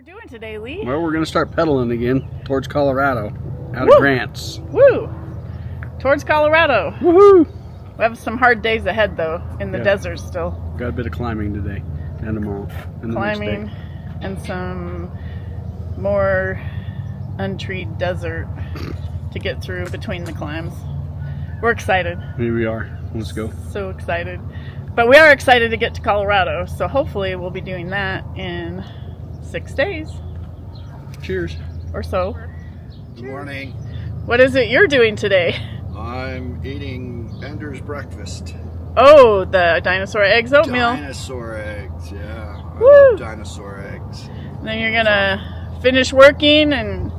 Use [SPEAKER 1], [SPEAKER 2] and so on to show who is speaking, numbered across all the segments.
[SPEAKER 1] we're doing today, Lee?
[SPEAKER 2] Well, we're going to start pedaling again towards Colorado, out
[SPEAKER 1] Woo!
[SPEAKER 2] of Grants.
[SPEAKER 1] Woo! Towards Colorado.
[SPEAKER 2] Woohoo!
[SPEAKER 1] We have some hard days ahead, though, in the desert still.
[SPEAKER 2] Got a bit of climbing today and tomorrow. And
[SPEAKER 1] Climbing
[SPEAKER 2] the next day.
[SPEAKER 1] and some more untreed desert to get through between the climbs. We're excited.
[SPEAKER 2] Here we are. Let's go.
[SPEAKER 1] So excited. But we are excited to get to Colorado, so hopefully we'll be doing that in 6 days.
[SPEAKER 2] Cheers.
[SPEAKER 1] Or so.
[SPEAKER 3] Good morning.
[SPEAKER 1] What is it you're doing today?
[SPEAKER 3] I'm eating Bender's breakfast.
[SPEAKER 1] Oh, the dinosaur eggs oatmeal.
[SPEAKER 3] Dinosaur eggs, yeah. I
[SPEAKER 1] Woo!
[SPEAKER 3] love dinosaur eggs.
[SPEAKER 1] Then you're gonna finish working and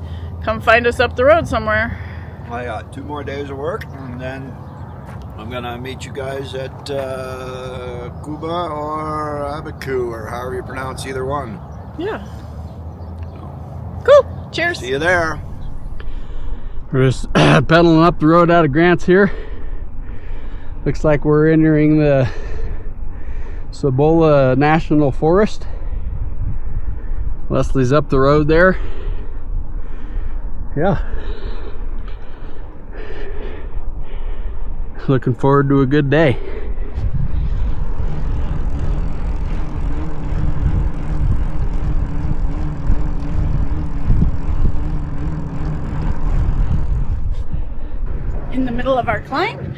[SPEAKER 1] come find us up the road somewhere.
[SPEAKER 3] I got 2 more days of work, and then I'm gonna meet you guys at Cuba or Abaku, or however you pronounce either one.
[SPEAKER 1] Yeah. Cool. Cheers.
[SPEAKER 3] See you there.
[SPEAKER 2] We're just pedaling up the road out of Grants here. Looks like we're entering the Cibola National Forest. Leslie's up the road there. Yeah. Looking forward to a good day.
[SPEAKER 1] In the middle of our climb,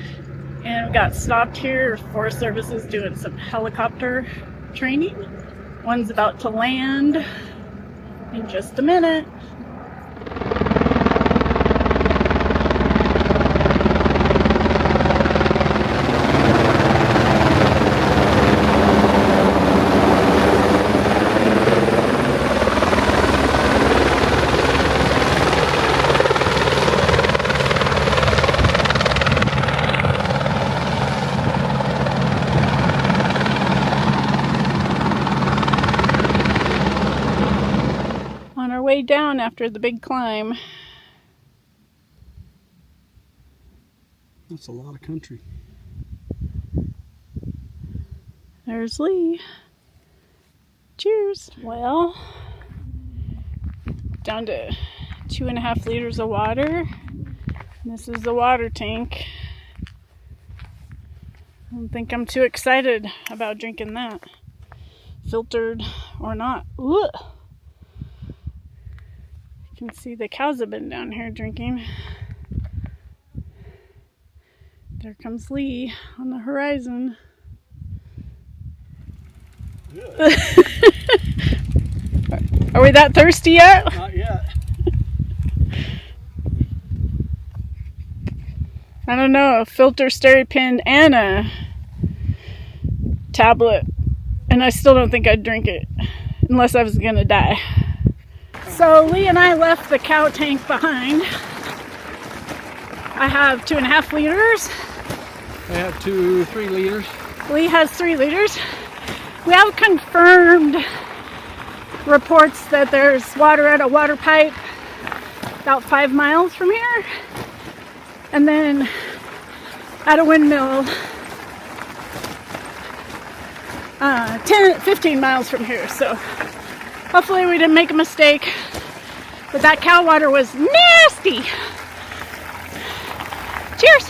[SPEAKER 1] and we got stopped here. Forest Service is doing some helicopter training. One's about to land in just a minute. On our way down after the big climb.
[SPEAKER 2] That's a lot of country.
[SPEAKER 1] There's Lee. Cheers. Well, down to 2.5 liters of water. This is the water tank. I don't think I'm too excited about drinking that. Filtered or not. Ugh. You can see the cows have been down here drinking. There comes Lee on the horizon. Are we that thirsty yet?
[SPEAKER 2] Not yet.
[SPEAKER 1] I don't know, a filter, SteriPen, and a tablet. And I still don't think I'd drink it unless I was gonna die. So Lee and I left the cow tank behind. I have 2.5 liters.
[SPEAKER 2] I have 3 liters.
[SPEAKER 1] Lee has 3 liters. We have confirmed reports that there's water at a water pipe about 5 miles from here. And then at a windmill 15 miles from here. So hopefully we didn't make a mistake. But that cow water was nasty. Cheers.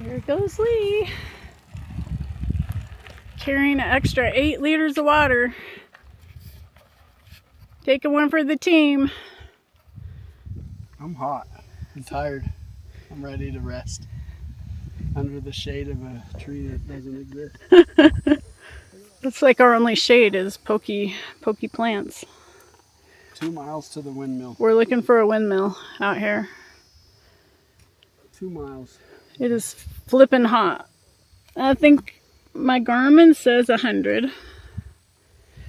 [SPEAKER 1] There goes Lee. Carrying an extra 8 liters of water. Taking one for the team.
[SPEAKER 2] I'm hot. I'm tired. I'm ready to rest under the shade of a tree that doesn't exist.
[SPEAKER 1] Looks like our only shade is pokey plants.
[SPEAKER 2] 2 miles to the windmill.
[SPEAKER 1] We're looking for a windmill out here.
[SPEAKER 2] 2 miles.
[SPEAKER 1] It is flipping hot. I think my Garmin says 100.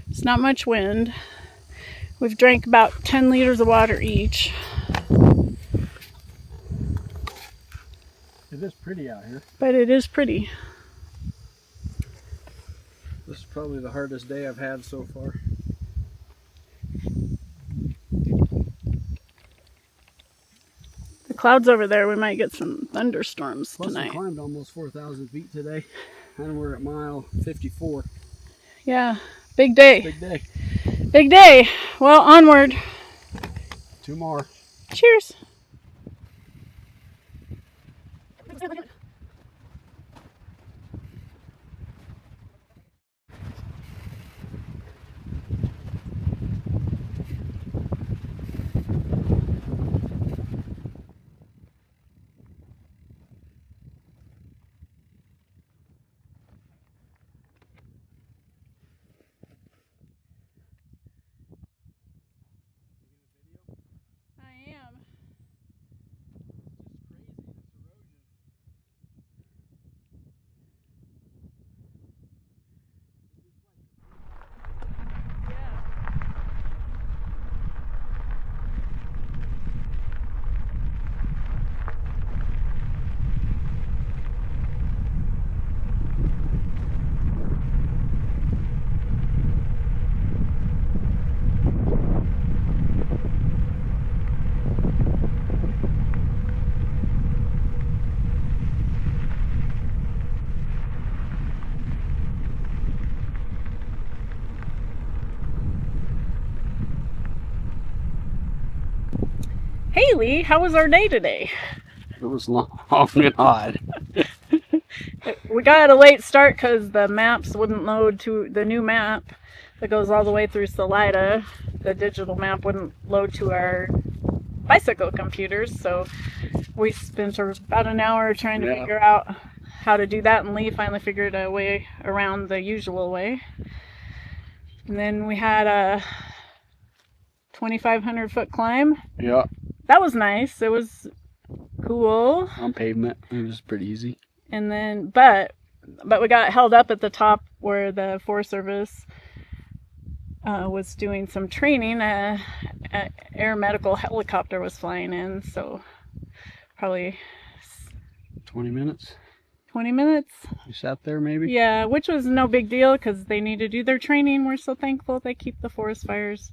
[SPEAKER 1] It's not much wind. We've drank about 10 liters of water each.
[SPEAKER 2] It is pretty out here.
[SPEAKER 1] But it is pretty.
[SPEAKER 2] This is probably the hardest day I've had so far.
[SPEAKER 1] The clouds over there, we might get some thunderstorms
[SPEAKER 2] Plus
[SPEAKER 1] tonight.
[SPEAKER 2] we climbed almost 4,000 feet today, and we're at mile 54.
[SPEAKER 1] Yeah, big day.
[SPEAKER 2] Big day.
[SPEAKER 1] Big day. Well, onward.
[SPEAKER 2] 2 more.
[SPEAKER 1] Cheers. I am. Hey Lee, how was our day today?
[SPEAKER 2] It was long and hot.
[SPEAKER 1] We got a late start because the maps wouldn't load to the new map that goes all the way through Salida. The digital map wouldn't load to our bicycle computers, so we spent about an hour trying to figure out how to do that, and Lee finally figured a way around the usual way. And then we had a 2,500 foot climb.
[SPEAKER 2] Yeah.
[SPEAKER 1] That was nice. It was cool.
[SPEAKER 2] On pavement. It was pretty easy.
[SPEAKER 1] And then, but we got held up at the top where the Forest Service was doing some training. An air medical helicopter was flying in, so probably
[SPEAKER 2] 20 minutes.
[SPEAKER 1] 20 minutes.
[SPEAKER 2] You sat there maybe?
[SPEAKER 1] Yeah, which was no big deal because they need to do their training. We're so thankful they keep the forest fires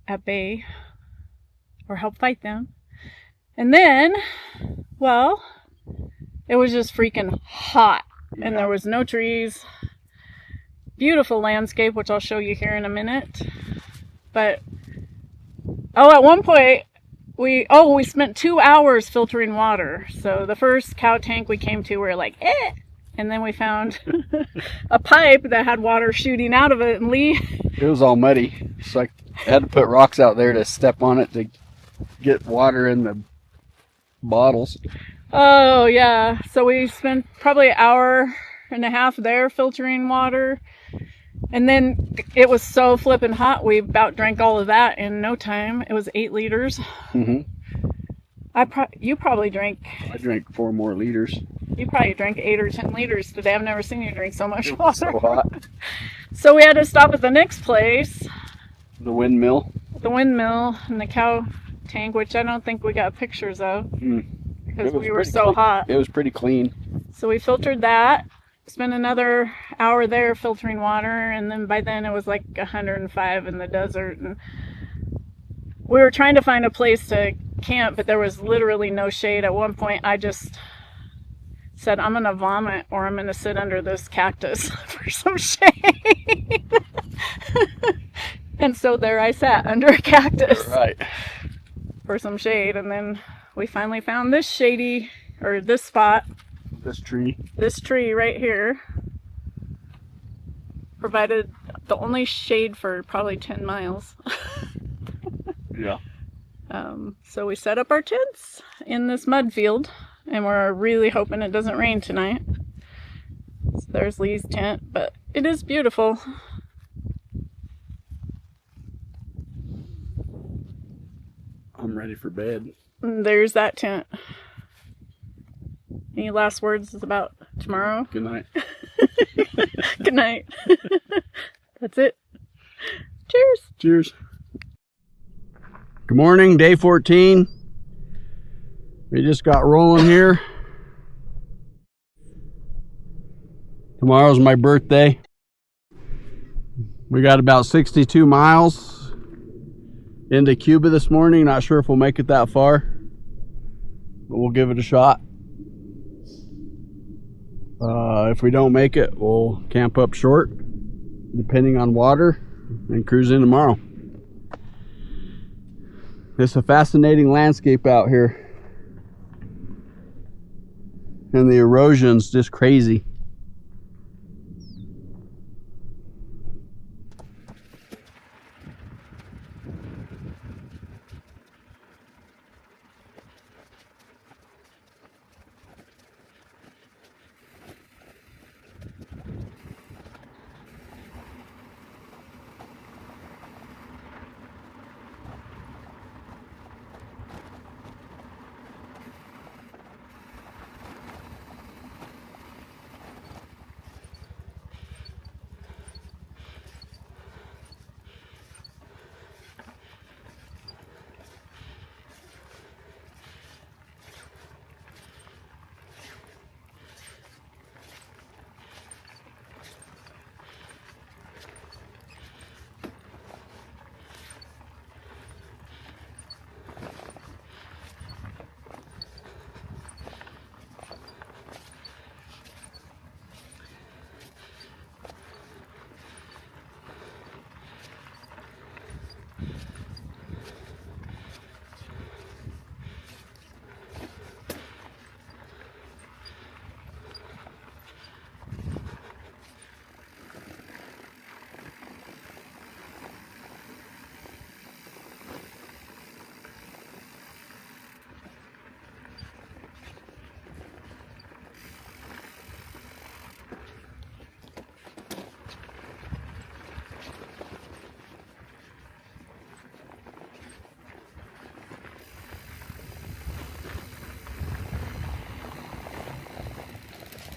[SPEAKER 1] at bay or help fight them. And then, well, it was just freaking hot, and there was no trees. Beautiful landscape, which I'll show you here in a minute. But at one point we spent 2 hours filtering water. So the first cow tank we came to, we were like, eh. And then we found a pipe that had water shooting out of it, and Lee,
[SPEAKER 2] it was all muddy. So I had to put rocks out there to step on it to get water in the bottles.
[SPEAKER 1] Oh yeah, so we spent probably an hour and a half there filtering water, and then it was so flippin' hot we about drank all of that in no time. It was 8 liters.
[SPEAKER 2] Mm-hmm.
[SPEAKER 1] You probably drank.
[SPEAKER 2] I drank 4 more liters.
[SPEAKER 1] You probably drank 8 or 10 liters today. I've never seen you drink so much water.
[SPEAKER 2] So hot.
[SPEAKER 1] So we had to stop at the next place,
[SPEAKER 2] The windmill.
[SPEAKER 1] the windmill and the cow tank, which I don't think we got pictures of because we were so hot.
[SPEAKER 2] It was pretty clean.
[SPEAKER 1] So we filtered that, spent another hour there filtering water, and then by then it was like 105 in the desert, and we were trying to find a place to camp, but there was literally no shade. At one point I just said, I'm gonna vomit or I'm gonna sit under this cactus for some shade. And so there I sat under a cactus
[SPEAKER 2] Right.
[SPEAKER 1] for some shade, and then we finally found this shady or this spot,
[SPEAKER 2] This tree.
[SPEAKER 1] this tree right here, provided the only shade for probably 10 miles.
[SPEAKER 2] Yeah.
[SPEAKER 1] So we set up our tents in this mud field, and we're really hoping it doesn't rain tonight. So there's Lee's tent, but it is beautiful.
[SPEAKER 2] I'm ready for bed.
[SPEAKER 1] And there's that tent. Any last words about tomorrow?
[SPEAKER 2] Good night.
[SPEAKER 1] Good night. That's it. Cheers.
[SPEAKER 2] Cheers. Good morning, day 14. We just got rolling here. Tomorrow's my birthday. We got about 62 miles into Cuba this morning. Not sure if we'll make it that far, but we'll give it a shot. If we don't make it, we'll camp up short, depending on water, and cruise in tomorrow. It's a fascinating landscape out here, and the erosion's just crazy.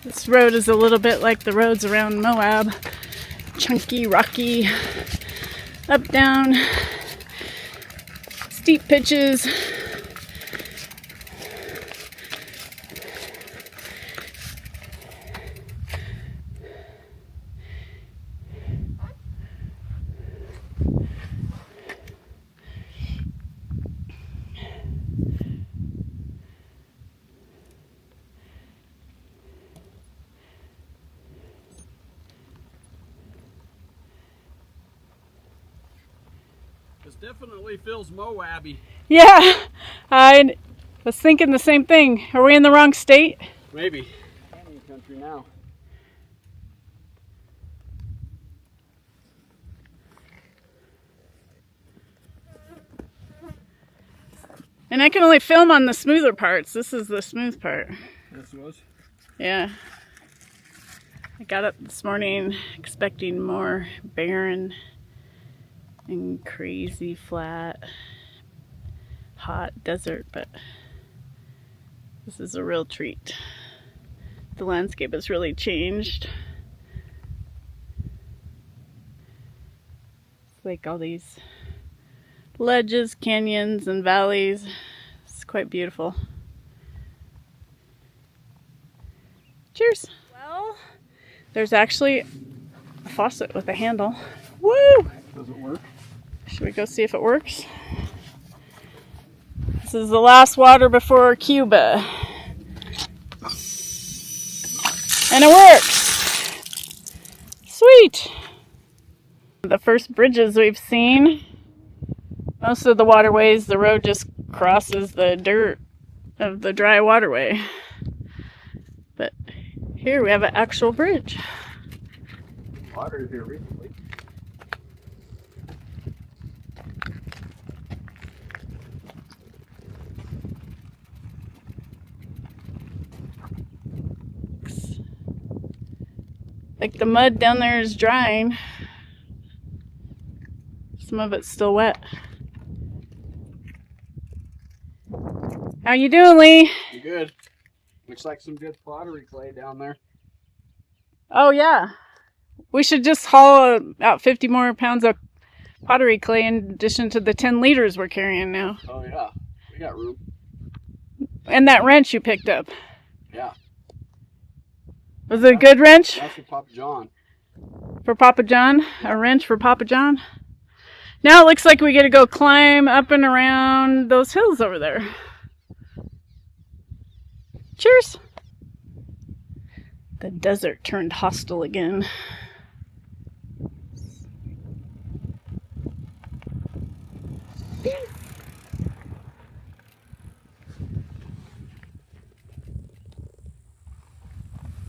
[SPEAKER 1] This road is a little bit like the roads around Moab. Chunky, rocky, up, down, steep pitches.
[SPEAKER 2] This definitely feels Moabby.
[SPEAKER 1] Yeah, I was thinking the same thing. Are we in the wrong state?
[SPEAKER 2] Maybe. Canyon country now.
[SPEAKER 1] And I can only film on the smoother parts. This is the smooth part.
[SPEAKER 2] This was?
[SPEAKER 1] Yeah. I got up this morning expecting more barren and crazy flat, hot desert, but this is a real treat. The landscape has really changed. It's like all these ledges, canyons, and valleys. It's quite beautiful. Cheers! Well, there's actually a faucet with a handle. Woo!
[SPEAKER 2] Does it work?
[SPEAKER 1] Should we go see if it works? This is the last water before Cuba. And it works! Sweet! The first bridges we've seen. Most of the waterways, the road just crosses the dirt of the dry waterway. But here we have an actual bridge.
[SPEAKER 2] Water here recently.
[SPEAKER 1] Like the mud down there is drying. Some of it's still wet. How you doing, Lee?
[SPEAKER 2] You good? Looks like some good pottery clay down there.
[SPEAKER 1] Oh yeah. We should just haul out 50 more pounds of pottery clay in addition to the 10 liters we're carrying now.
[SPEAKER 2] Oh yeah, we got room.
[SPEAKER 1] And that wrench you picked up.
[SPEAKER 2] Yeah.
[SPEAKER 1] Was it a good wrench?
[SPEAKER 2] That's for Papa John.
[SPEAKER 1] For Papa John? A wrench for Papa John? Now it looks like we get to go climb up and around those hills over there. Cheers! The desert turned hostile again.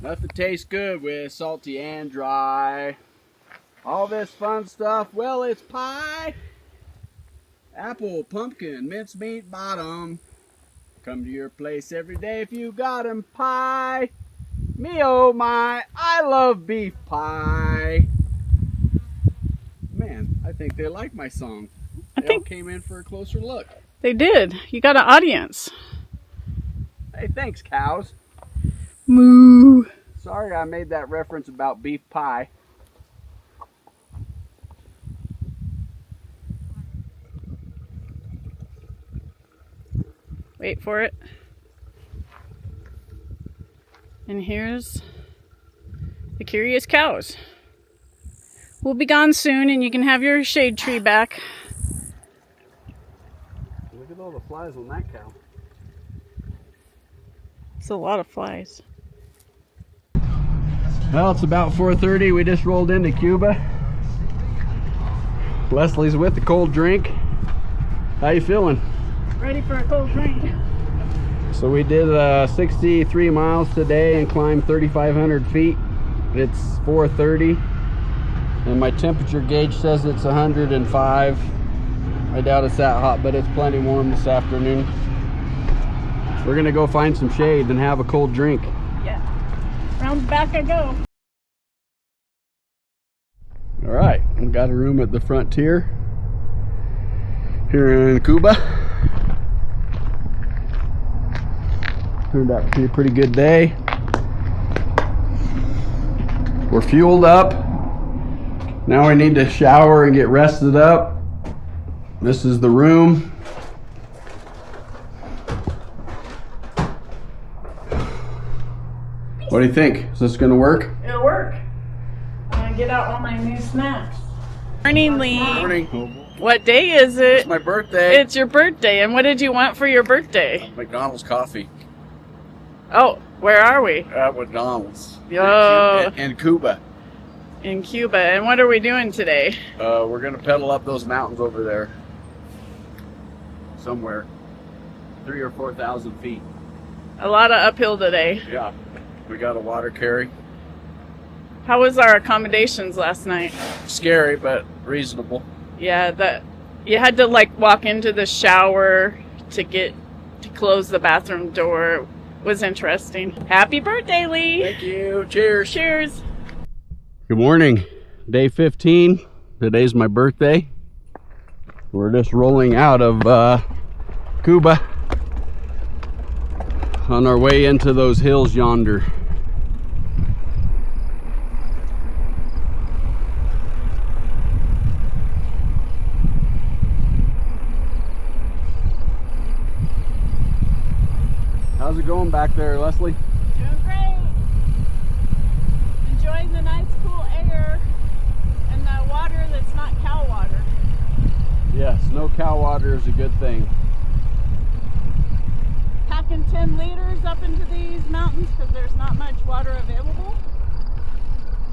[SPEAKER 2] Nothing tastes good with salty and dry. All this fun stuff, well, it's pie. Apple, pumpkin, mincemeat bottom. Come to your place every day if you got 'em. Pie. Me oh my, I love beef pie. Man, I think they like my song. They all came in for a closer look.
[SPEAKER 1] They did. You got an audience.
[SPEAKER 2] Hey, thanks, cows.
[SPEAKER 1] Moo.
[SPEAKER 2] Sorry I made that reference about beef pie.
[SPEAKER 1] Wait for it. And here's the curious cows. We'll be gone soon and you can have your shade tree back.
[SPEAKER 2] Look at all the flies on that cow.
[SPEAKER 1] It's a lot of flies.
[SPEAKER 2] Well, it's about 4:30. We just rolled into Cuba. Leslie's with the cold drink. How you feeling?
[SPEAKER 1] Ready for a cold drink.
[SPEAKER 2] So we did 63 miles today and climbed 3,500 feet. It's 4:30 and my temperature gauge says it's 105. I doubt it's that hot, but it's plenty warm this afternoon. We're gonna go find some shade and have a cold drink.
[SPEAKER 1] Yeah. Round back I go.
[SPEAKER 2] All right, we got a room at the Frontier here in Cuba. Turned out to be a pretty good day. We're fueled up. Now we need to shower and get rested up. This is the room. What do you think? Is this gonna work?
[SPEAKER 1] It'll work. I'm gonna get out all my new snacks. Morning, Lee.
[SPEAKER 2] Morning.
[SPEAKER 1] What day is it?
[SPEAKER 2] It's my birthday.
[SPEAKER 1] It's your birthday. And what did you want for your birthday?
[SPEAKER 2] McDonald's coffee.
[SPEAKER 1] Oh, where are we?
[SPEAKER 2] At McDonald's.
[SPEAKER 1] Yo.
[SPEAKER 2] In Cuba.
[SPEAKER 1] In Cuba. And what are we doing today?
[SPEAKER 2] We're gonna pedal up those mountains over there. Somewhere. 3,000 or 4,000 feet.
[SPEAKER 1] A lot of uphill today.
[SPEAKER 2] Yeah. We got a water carry.
[SPEAKER 1] How was our accommodations last night?
[SPEAKER 2] Scary, but reasonable.
[SPEAKER 1] Yeah, that you had to like walk into the shower to close the bathroom door. It was interesting. Happy birthday, Lee.
[SPEAKER 2] Thank you. Cheers.
[SPEAKER 1] Cheers.
[SPEAKER 2] Good morning. Day 15. Today's my birthday. We're just rolling out of Cuba on our way into those hills yonder. How's it going back there, Leslie?
[SPEAKER 1] Doing great. Enjoying the nice cool air and the water that's not cow water.
[SPEAKER 2] Yes, no cow water is a good thing.
[SPEAKER 1] Packing 10 liters up into these mountains because there's not much water available.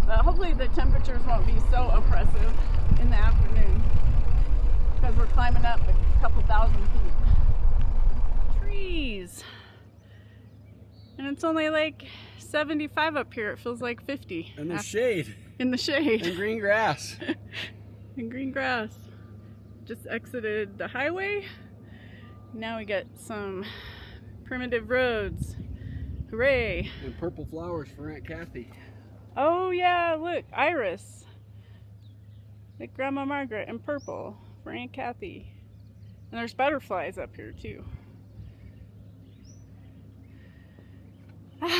[SPEAKER 1] But hopefully the temperatures won't be so oppressive in the afternoon because we're climbing up a couple thousand feet. Trees. And it's only like 75 up here. It feels like 50.
[SPEAKER 2] In the shade.
[SPEAKER 1] In the shade.
[SPEAKER 2] And green grass.
[SPEAKER 1] And green grass. Just exited the highway. Now we got some primitive roads. Hooray.
[SPEAKER 2] And purple flowers for Aunt Kathy.
[SPEAKER 1] Oh yeah, look, iris. Like Grandma Margaret in purple for Aunt Kathy. And there's butterflies up here too. Cheers.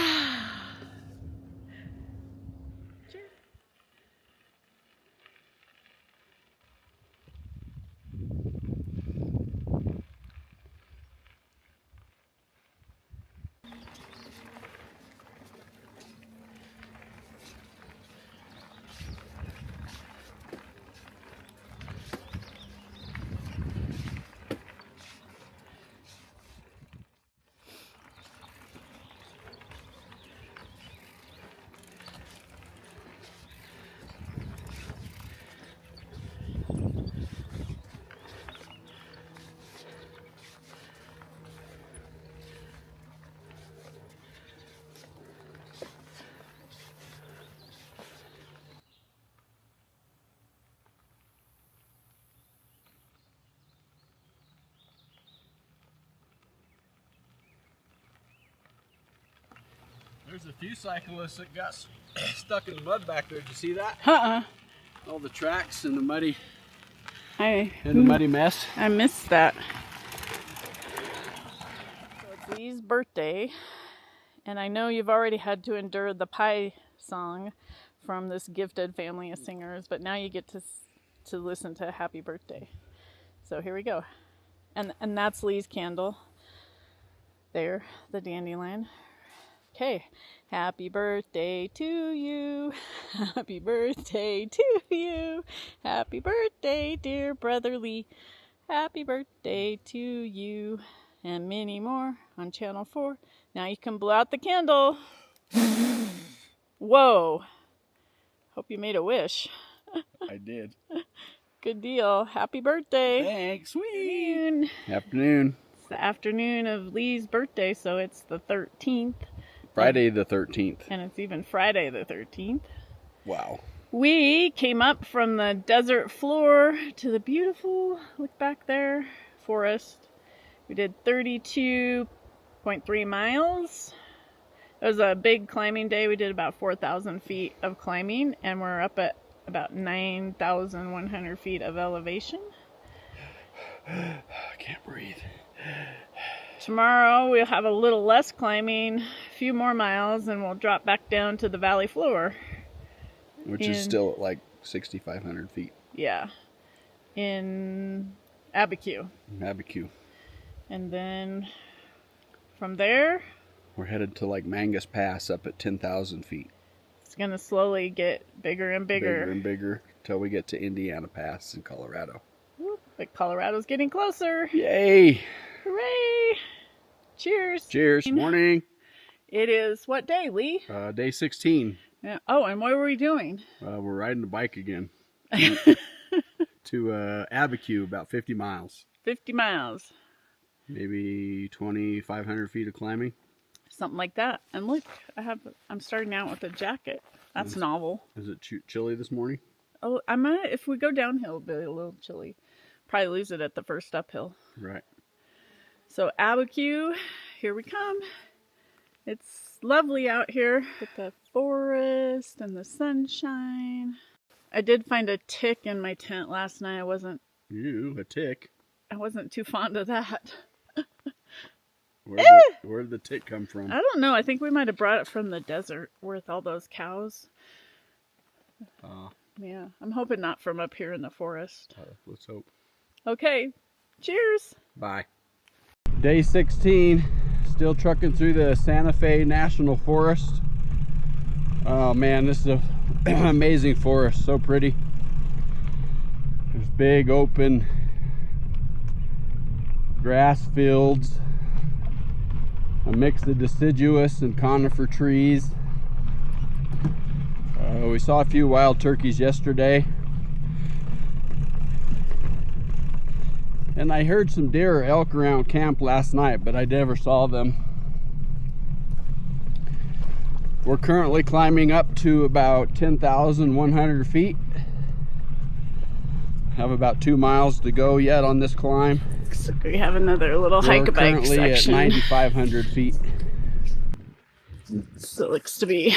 [SPEAKER 2] There's a few cyclists that got stuck in the mud back there. Did you see that? All the tracks and the muddy mess.
[SPEAKER 1] I missed that. So it's Lee's birthday, and I know you've already had to endure the pie song from this gifted family of singers, but now you get to listen to Happy Birthday. So here we go. And that's Lee's candle. There, the dandelion. Okay, happy birthday to you, happy birthday to you, happy birthday dear brother Lee, happy birthday to you, and many more on channel 4. Now you can blow out the candle. Whoa, hope you made a wish.
[SPEAKER 2] I did.
[SPEAKER 1] Good deal, happy birthday.
[SPEAKER 2] Thanks,
[SPEAKER 1] sweet.
[SPEAKER 2] Afternoon.
[SPEAKER 1] It's the afternoon of Lee's birthday, so it's the 13th.
[SPEAKER 2] Friday the 13th.
[SPEAKER 1] And it's even Friday the 13th.
[SPEAKER 2] Wow.
[SPEAKER 1] We came up from the desert floor to the beautiful, look back there, forest. We did 32.3 miles. It was a big climbing day. We did about 4,000 feet of climbing, and we're up at about 9,100 feet of elevation.
[SPEAKER 2] I can't breathe.
[SPEAKER 1] Tomorrow we'll have a little less climbing, a few more miles, and we'll drop back down to the valley floor.
[SPEAKER 2] Which is still at like 6,500 feet.
[SPEAKER 1] Yeah. In Abiquiu. And then from there,
[SPEAKER 2] we're headed to like Mangus Pass up at 10,000 feet.
[SPEAKER 1] It's going to slowly get bigger and bigger.
[SPEAKER 2] Bigger and bigger till we get to Indiana Pass in Colorado.
[SPEAKER 1] Whoop, but Colorado's getting closer.
[SPEAKER 2] Yay!
[SPEAKER 1] Hooray! Cheers.
[SPEAKER 2] Cheers. Morning.
[SPEAKER 1] It is what day, Lee?
[SPEAKER 2] Day 16.
[SPEAKER 1] Yeah. Oh, and what were we doing?
[SPEAKER 2] We're riding the bike again. To Abiquiu, about 50 miles.
[SPEAKER 1] 50 miles.
[SPEAKER 2] Maybe 2,500 feet of climbing.
[SPEAKER 1] Something like that. And look, I'm starting out with a jacket. That's novel.
[SPEAKER 2] Is it chilly this morning?
[SPEAKER 1] Oh, I might, if we go downhill, it'll be a little chilly. Probably lose it at the first uphill.
[SPEAKER 2] Right.
[SPEAKER 1] So Abiquiu, here we come. It's lovely out here with the forest and the sunshine. I did find a tick in my tent last night.
[SPEAKER 2] A tick?
[SPEAKER 1] I wasn't too fond of that.
[SPEAKER 2] Where did the tick come from?
[SPEAKER 1] I don't know. I think we might have brought it from the desert with all those cows. Yeah, I'm hoping not from up here in the forest.
[SPEAKER 2] Let's hope.
[SPEAKER 1] Okay, cheers.
[SPEAKER 2] Bye. Day 16, still trucking through the Santa Fe National Forest. Oh man, this is an amazing forest, so pretty. There's big open grass fields, a mix of deciduous and conifer trees. We saw a few wild turkeys yesterday. And I heard some deer or elk around camp last night, but I never saw them. We're currently climbing up to about 10,100 feet. Have about 2 miles to go yet on this climb.
[SPEAKER 1] So we have another little hike-a-bike
[SPEAKER 2] We're currently
[SPEAKER 1] section.
[SPEAKER 2] at 9,500 feet.
[SPEAKER 1] So it looks to be,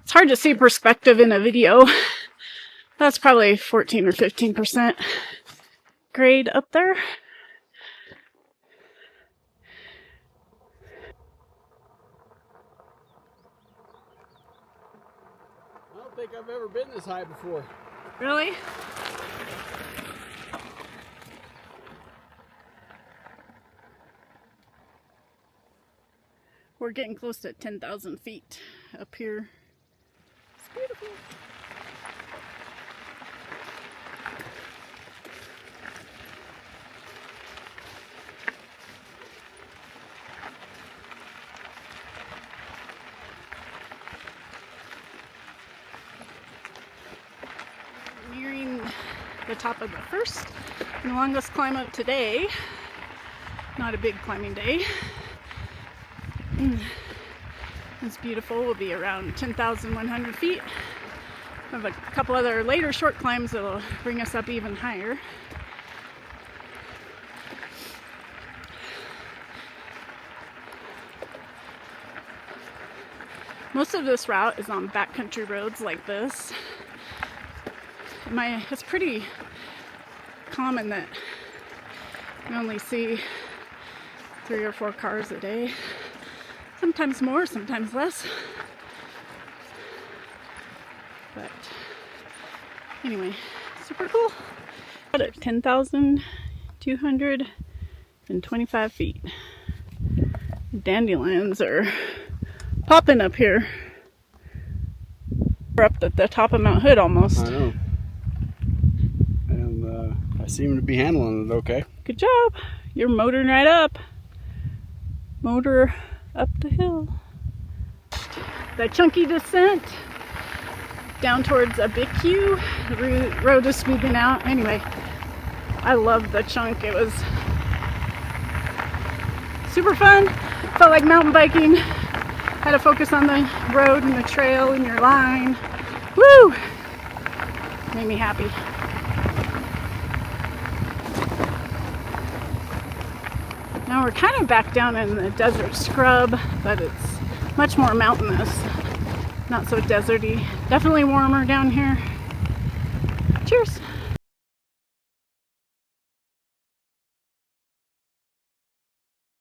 [SPEAKER 1] it's hard to see perspective in a video. That's probably 14 or 15% grade up there.
[SPEAKER 2] I don't think I've ever been this high before.
[SPEAKER 1] Really? We're getting close to 10,000 feet up here. It's beautiful. Nearing the top of the first and longest climb up today. Not a big climbing day. It's beautiful. We'll be around 10,100 feet. We have a couple other later short climbs that will bring us up even higher. Most of this route is on backcountry roads like this. It's pretty common that you only see 3 or 4 cars a day. Sometimes more, sometimes less. But anyway, super cool. At 10,225 feet. Dandelions are popping up here. We're up at the top of Mount Hood almost.
[SPEAKER 2] I know. And I seem to be handling it okay.
[SPEAKER 1] Good job. You're motoring right up. Motor up the hill. The chunky descent down towards a big Q. The road is smoothing out. Anyway, I loved the chunk. It was super fun. Felt like mountain biking. Had to focus on the road and the trail and your line. Woo! Made me happy. Now we're kind of back down in the desert scrub, but it's much more mountainous. Not so deserty. Definitely warmer down here. Cheers!